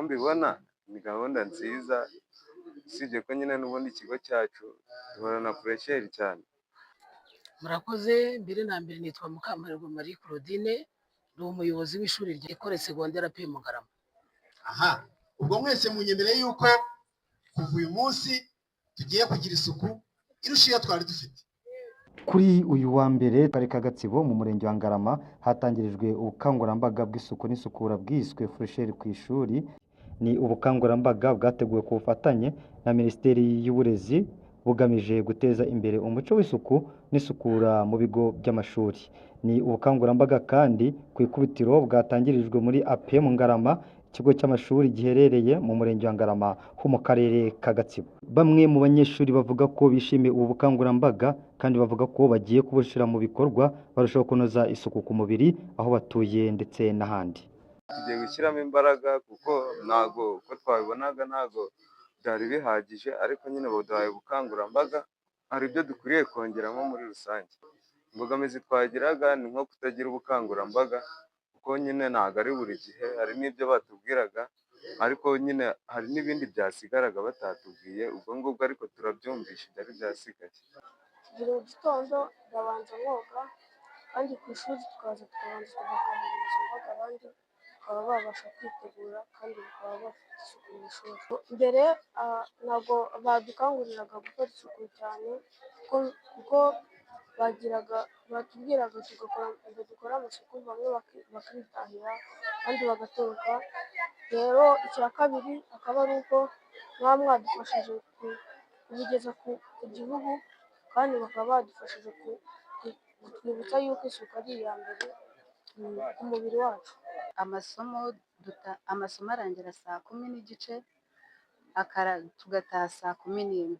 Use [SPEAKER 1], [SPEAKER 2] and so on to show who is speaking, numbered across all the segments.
[SPEAKER 1] mbibona ni gahunda nziza, usibye ko nyine n'ubundi ikigo cyacu duhorana puresheri cyane.
[SPEAKER 2] Murakoze. Mbere na mbere nitwa Mukamparirwa Marie Claudine, ni umuyobozi w'ishuri rya Ecole Secondaire AP Mugarama.
[SPEAKER 3] Aha, ubwo mwese munyemereye yuko kuva uyu munsi tugiye kugira isuku irusha iyo twari dufite.
[SPEAKER 4] Kuri uyu wa mbere Karere ka Gatsibo mu murenge wa Ngarama hatangirijwe ubukangurambaga bw'isuku n'isukura bwiswe Fresheri ku ishuri. Ni ubukangurambaga bwateguwe ku bufatanye na Minisiteri y'Uburezi bugamije guteza imbere umuco w'isuku n'isukura mu bigo by'amashuri. Ni ubukangurambaga kandi ku ikubitiro bwatangirijwe muri AP Ngarama, ikigo cy'amashuri giherereye mu murenge wa Ngarama ho mu karere ka Gatsibo. Bamwe mu banyeshuri bavuga ko bishimiye ubu bukangurambaga kandi bavuga ko bagiye kubushyira mu bikorwa barushaho kunoza isuku ku mubiri aho batuye ndetse n'ahandi.
[SPEAKER 1] Tugiye gushyiramo imbaraga kuko ntago uko twabibonaga ntago byari bihagije, ariko nyine baduhaye ubukangurambaga, hari ibyo dukwiriye kongeramo muri rusange. Imbogamizi twagiraga ni nko kutagira ubukangurambaga kuko nyine ntago ari buri gihe, hari n'ibyo batubwiraga ariko nyine hari n'ibindi byasigaraga batatubwiye, ubwo ngubwo ariko turabyumvisha ibyari byasigaye.
[SPEAKER 5] Buri gitondo ndabanza nkoga, kandi ku ishuri tukaza tukabanza tugakangurirwa imbaga, abandi bakaba babasha kwitegura kandi bakaba bafite isuku mu ishuri. Mbere ntabwo badukanguriraga gukora isuku cyane kuko batubwiraga ngo dukore amasuku, bamwe bakitahira kandi bagatoroka. Rero icya kabiri akaba ari uko mwaba mwadufashije kubigeza ku gihugu, kandi bakaba badufashije kutwibutsa yuko isuku ari iya mbere ku mubiri wacu.
[SPEAKER 6] Amasomo arangira saa 10:15, tugataha saa 11.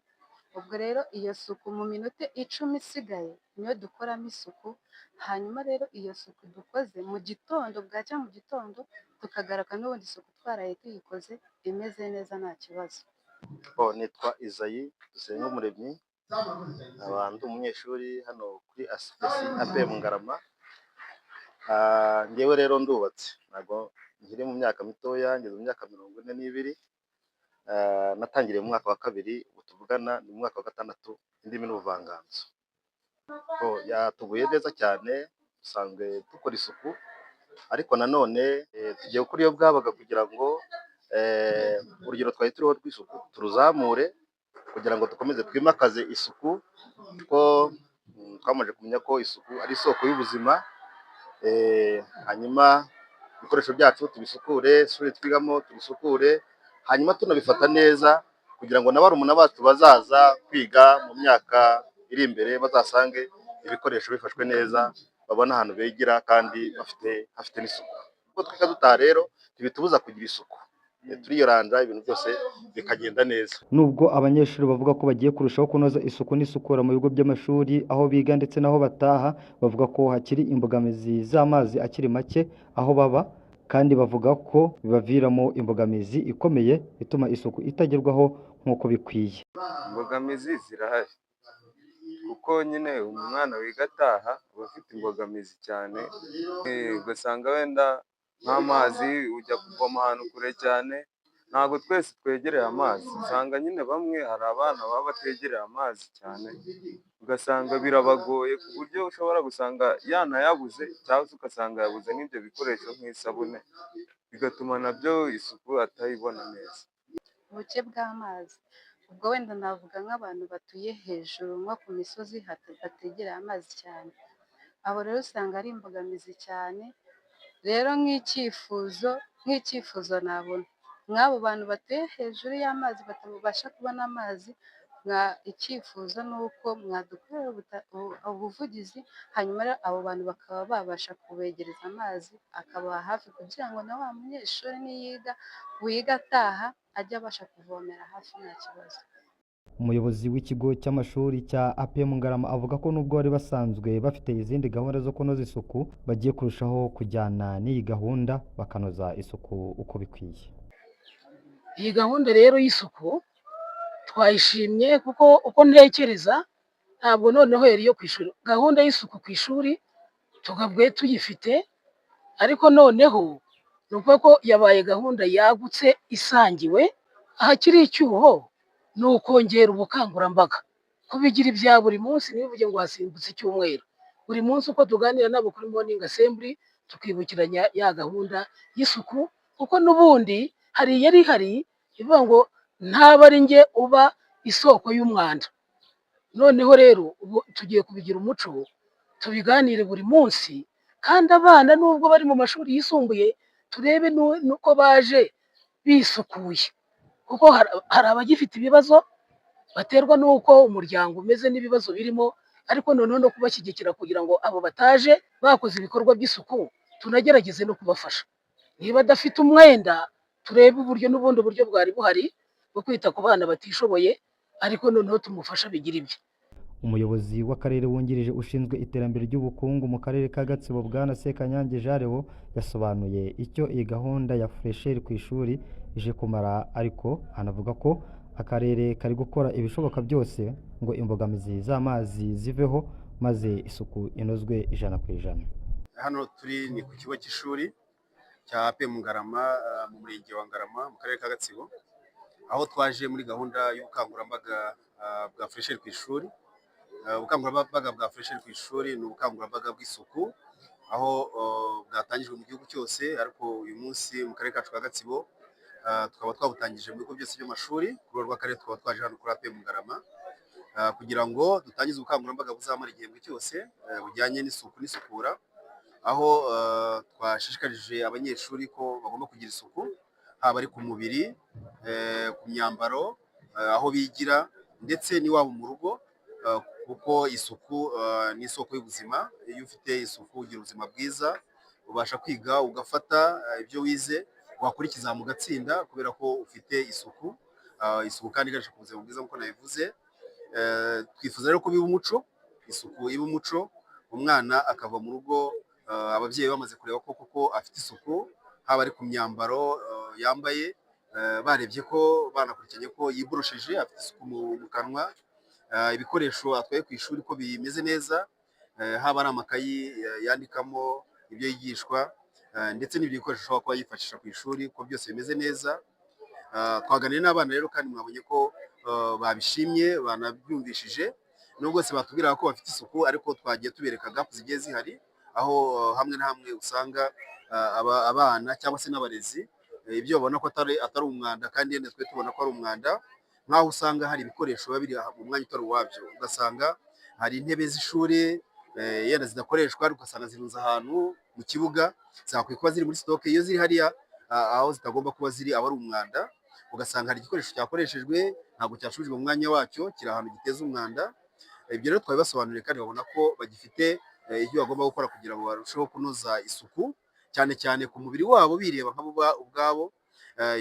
[SPEAKER 6] Ubwo rero iyo suku mu minota 10 isigaye niyo dukoramo isuku, hanyuma rero iyo suku dukoze mu gitondo, bwacya mu gitondo tukagaruka n'ubundi isuku twaraye tuyikoze imeze neza nta kibazo.
[SPEAKER 7] Nitwa Isayi Dusengumuremyi, abantu umunyeshuri hano kuri ASPESI AP Ngarama. Ngewe rero ndubatse, ntabwo nkiri mu myaka mitoya, ngeze mu myaka 42. Natangiriye mu mwaka wa 2, ubu tuvugana ni mu mwaka wa 6 indimi n'ubuvanganzo. Yatuguye neza cyane, dusanzwe dukora isuku, ariko nanone tugiye gukora iyo bwabaga kugira ngo urugero twari turiho rw'isuku turuzamure kugira ngo dukomeze twimakaze isuku, kuko twamaze kumenya ko isuku ari isoko y'ubuzima. Hanyuma ibikoresho byacu tubisukure, ishuri twigamo tubisukure, hanyuma tunabifata neza kugira ngo n'abarumuna bacu bazaza kwiga mu myaka iri imbere bazasange ibikoresho bifashwe neza, babona ahantu bigira kandi hafite n'isuku. Ubwo twiga dutaha rero ntibitubuza kugira isuku, turiyoranja ibintu byose bikagenda neza.
[SPEAKER 4] Nubwo abanyeshuri bavuga ko bagiye kurushaho kunoza isuku n'isukura mu bigo by'amashuri aho biga ndetse n'aho bataha, bavuga ko hakiri imbogamizi z'amazi akiri make aho baba, kandi bavuga ko bibaviramo imbogamizi ikomeye ituma isuku itagerwaho nk'uko bikwiye.
[SPEAKER 1] Imbogamizi zirahari kuko nyine umwana wiga ataha aba afite imbogamizi cyane, ugasanga wenda nk'amazi ujya kuvoma ahantu kure cyane, ntabwo twese twegereye amazi. Usanga nyine bamwe, hari abana baba bategereye amazi cyane, ugasanga birabagoye ku buryo ushobora gusanga yanayabuze, cyangwa se ugasanga yabuze n'ibyo bikoresho nk'isabune, bigatuma nabyo isuku atayibona neza.
[SPEAKER 6] Ubuke bw'amazi, ubwo wenda navuga nk'abantu batuye hejuru nko ku misozi bategereye amazi cyane, abo rero usanga ari imbogamizi cyane. Rero nk'icyifuzo nabona nk'abo bantu batuye hejuru y'amazi batabasha kubona amazi, icyifuzo ni uko mwadukorera ubuvugizi, hanyuma rero abo bantu bakaba babasha kubegereza amazi akaba hafi, kugira ngo na wa munyeshuri wiga ataha ajye abasha kuvomera hafi nta kibazo.
[SPEAKER 4] Umuyobozi w'ikigo cy'amashuri cya AP Ngarama avuga ko nubwo bari basanzwe bafite izindi gahunda zo kunoza isuku, bagiye kurushaho kujyana n'iyi gahunda bakanoza isuku uko bikwiye.
[SPEAKER 2] Iyi gahunda rero y'isuku twayishimye kuko uko ntekereza ntabwo noneho yari iyo ku ishuri. Gahunda y'isuku ku ishuri tugabwe tuyifite, ariko noneho ni ukuvuga ko yabaye gahunda yagutse isangiwe, ahakiri icyuho ni ukongera ubukangurambaga, kubigira ibya buri munsi, ntibivuge ngo hasimbutse icyumweru. Buri munsi uko tuganira nabo kuri morning assembly tukibukiranya ya gahunda y'isuku, kuko n'ubundi hari yari hari ivuga ngo ntaba ari njye uba isoko y'umwanda. Noneho rero ubu tugiye kubigira umuco, tubiganire buri munsi, kandi abana nubwo bari mu mashuri yisumbuye turebe nuko baje bisukuye, kuko hari abagifite ibibazo baterwa n'uko umuryango umeze n'ibibazo birimo, ariko noneho no kubashyigikira kugira ngo abo bataje bakoze ibikorwa by'isuku tunagerageze no kubafasha. Niba adafite umwenda turebe uburyo n'ubundi buryo bwari buhari bwo kwita ku bana batishoboye, ariko noneho tumufasha bigira ibye.
[SPEAKER 4] Umuyobozi w'akarere wungirije ushinzwe iterambere ry'ubukungu mu karere ka Gatsibo Bwana Sekanyange Jareo yasobanuye icyo iyi gahunda ya Fresher ku ishuri ije kumara, ariko anavuga ko akarere kari gukora ibishoboka byose ngo imbogamizi z'amazi ziveho maze isuku inozwe 100%.
[SPEAKER 3] Hano turi ni ku kigo cy'ishuri cya AP Ngarama mu murenge wa Ngarama mu karere ka Gatsibo, aho twaje muri gahunda y'ubukangurambaga bwa Fresher ku ishuri. Ubukangurambaga bwa Fresher ku ishuri ni ubukangurambaga bw'isuku, aho bwatangijwe mu gihugu cyose, ariko uyu munsi mu karere kacu ka Gatsibo tukaba twabutangije mu bigo byose by'amashuri. Ku rwego rw'akarere tukaba twaje hano kuri AP Ngarama kugira ngo dutangize ubukangurambaga buzamara igihembwe cyose bujyanye n'isuku n'isukura, aho twashishikarije abanyeshuri ko bagomba kugira isuku, haba ari ku mubiri, ku myambaro, aho bigira, ndetse n'iwabo mu rugo, kuko isuku ni isoko y'ubuzima. Iyo ufite isuku ugira ubuzima bwiza, ubasha kwiga ugafata ibyo wize wakurikiza mu gatsinda kubera ko ufite isuku. Isuku kandi iganisha ku buzima bwiza nk'uko nabivuze. Twifuza rero ko biba umuco, isuku iba umuco, umwana akava mu rugo ababyeyi bamaze kureba ko koko afite isuku, haba ari ku myambaro yambaye, barebye ko banakurikiranye ko yiborosheje, afite isuku mu kanwa, ibikoresho atwaye ku ishuri ko bimeze neza, haba ari amakayi yandikamo ibyo yigishwa, ndetse n'ibyo bikoresho ashobora kuba yifashisha ku ishuri ko byose bimeze neza. Twaganiriye n'abana rero kandi mwabonye ko babishimye, banabyumvishije, nubwo bose batubwira ko bafite isuku, ariko twagiye tubereka gapu zigiye zihari, aho hamwe na hamwe usanga abana cyangwa se n'abarezi ibyo babona ko atari umwanda, kandi yenda twe tubona ko ari umwanda, nk'aho usanga hari ibikoresho biba biri mu mwanya utari uwabyo. Ugasanga hari intebe z'ishuri yenda zidakoreshwa, ariko ugasanga zirunze ahantu mu kibuga, zakwiye kuba ziri muri sitoke. Iyo ziri hariya aho zitagomba kuba ziri aba ari umwanda. Ugasanga hari igikoresho cyakoreshejwe ntabwo cyashubijwe mu mwanya wacyo, kiri ahantu giteza umwanda. Ibyo rero twabibasobanuriye kandi babona ko bagifite ibyo bagomba gukora kugira ngo barusheho kunoza isuku, cyane cyane ku mubiri wabo bireba nk'abo ubwabo.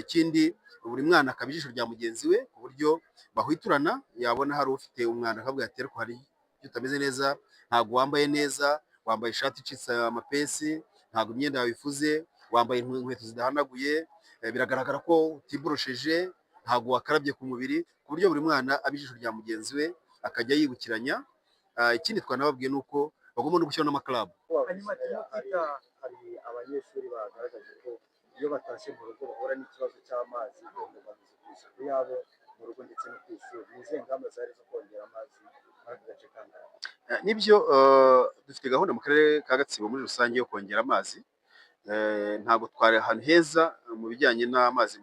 [SPEAKER 3] Ikindi, buri mwana akaba ijisho rya mugenzi we, ku buryo bahwiturana, yabona hari ufite umwanda akavuga ati ariko hari ibyo utameze neza, ntabwo wambaye neza, wambaye ishati icitse amapesi, ntabwo imyenda yawe ifuze, wambaye inkweto zidahanaguye, biragaragara ko utiborosheje, ntabwo wakarabye ku mubiri, ku buryo buri mwana aba ijisho rya mugenzi we akajya yibukiranya. Ikindi twanababwiye ni uko bagomba no gushyiraho n'amakarabu.
[SPEAKER 8] Hari abanyeshuri bagaragaje ko iyo batashye mu rugo bahura n'ikibazo cy'amazi, imbogamizi ku isuku yabo mu rugo ndetse no ku ishuri. Ni izihe ngamba zari zo kongera amazi muri aka gace ka Ngara?
[SPEAKER 3] Nibyo, dufite gahunda mu karere ka Gatsibo muri rusange yo kongera amazi. Ntabwo twari ahantu heza mu bijyanye n'amazi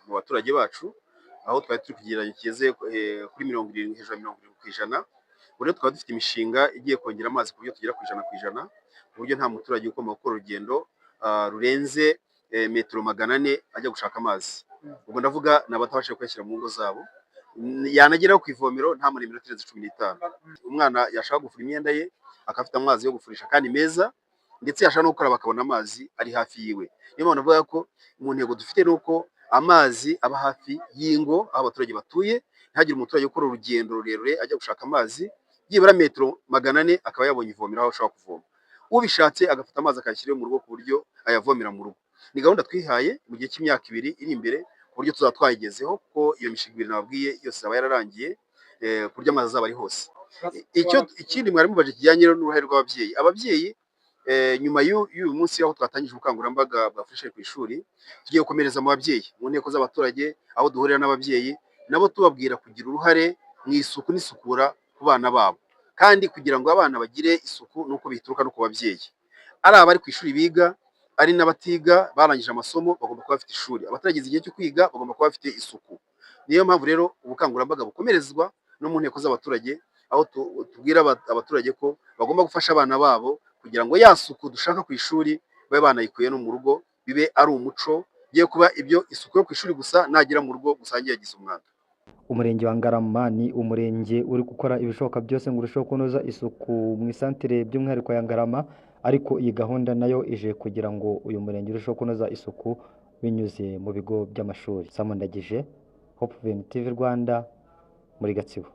[SPEAKER 3] mu baturage bacu, aho twari turi kugereranya kigeze kuri 70, hejuru ya 70%. Ubu twaba dufite imishinga igiye kongera amazi ku buryo tugera ku 100%, ku buryo nta muturage ugomba gukora urugendo rurenze metero 400 ajya gushaka amazi. Ubwo ndavuga n'abatabashije kuyashyira mu ngo zabo, yanageraho ku ivomero nta muri minota 15. Umwana yashaka gufura imyenda ye akafite amazi yo gufurisha kandi meza, ndetse yashaka no gukora bakabona amazi ari hafi yiwe. Niyo mpamvu navuga ko mu ntego dufite nuko amazi aba hafi y'ingo aho abaturage batuye, ntihagire umuturage ukora urugendo rurerure ajya gushaka amazi, byibura metero 400 akaba yabonye ivomero aho ashobora kuvoma. Ubishatse agafata amazi akayashyira mu rugo ku buryo ayavomera mu rugo. Ni gahunda twihaye mu gihe cy'imyaka 2 iri imbere, ku buryo tuzaba twayigezeho, kuko iyo mishinga 2 nababwiye yose aba yararangiye, ku buryo amazi azaba ari hose. Ikindi mwari mubaje kijyanye n'uruhare rw'ababyeyi. Ababyeyi nyuma y'uyu munsi aho twatangije ubukangurambaga bwa Fresh ku ishuri, tugiye gukomereza mu babyeyi, mu nteko z'abaturage, aho duhurira n'ababyeyi nabo tubabwira kugira uruhare mu isuku n'isukura ku bana babo, kandi kugira ngo abana bagire isuku nuko bituruka no ku babyeyi, ari abari ku ishuri biga, ari n'abatiga barangije amasomo bagomba kuba bafite ishuri, abatarageza igihe cyo kwiga bagomba kuba bafite isuku. Niyo mpamvu rero ubukangurambaga bukomerezwa no mu nteko z'abaturage, aho tubwira abaturage ko bagomba gufasha abana babo kugira ngo ya suku dushaka ku ishuri babe banayikuye no mu rugo, bibe ari umuco, bigiye kuba ibyo isuku yo ku ishuri gusa, nagera mu rugo gusangiye yagize umwanda.
[SPEAKER 4] Umurenge wa Ngarama ni umurenge uri gukora ibishoboka byose ngo urusheho kunoza isuku mu isantere by'umwihariko ya Ngarama, ariko iyi gahunda nayo ije kugira ngo uyu murenge urusheho kunoza isuku binyuze mu bigo by'amashuri. Samondagije, Hope TV Rwanda muri Gatsibo.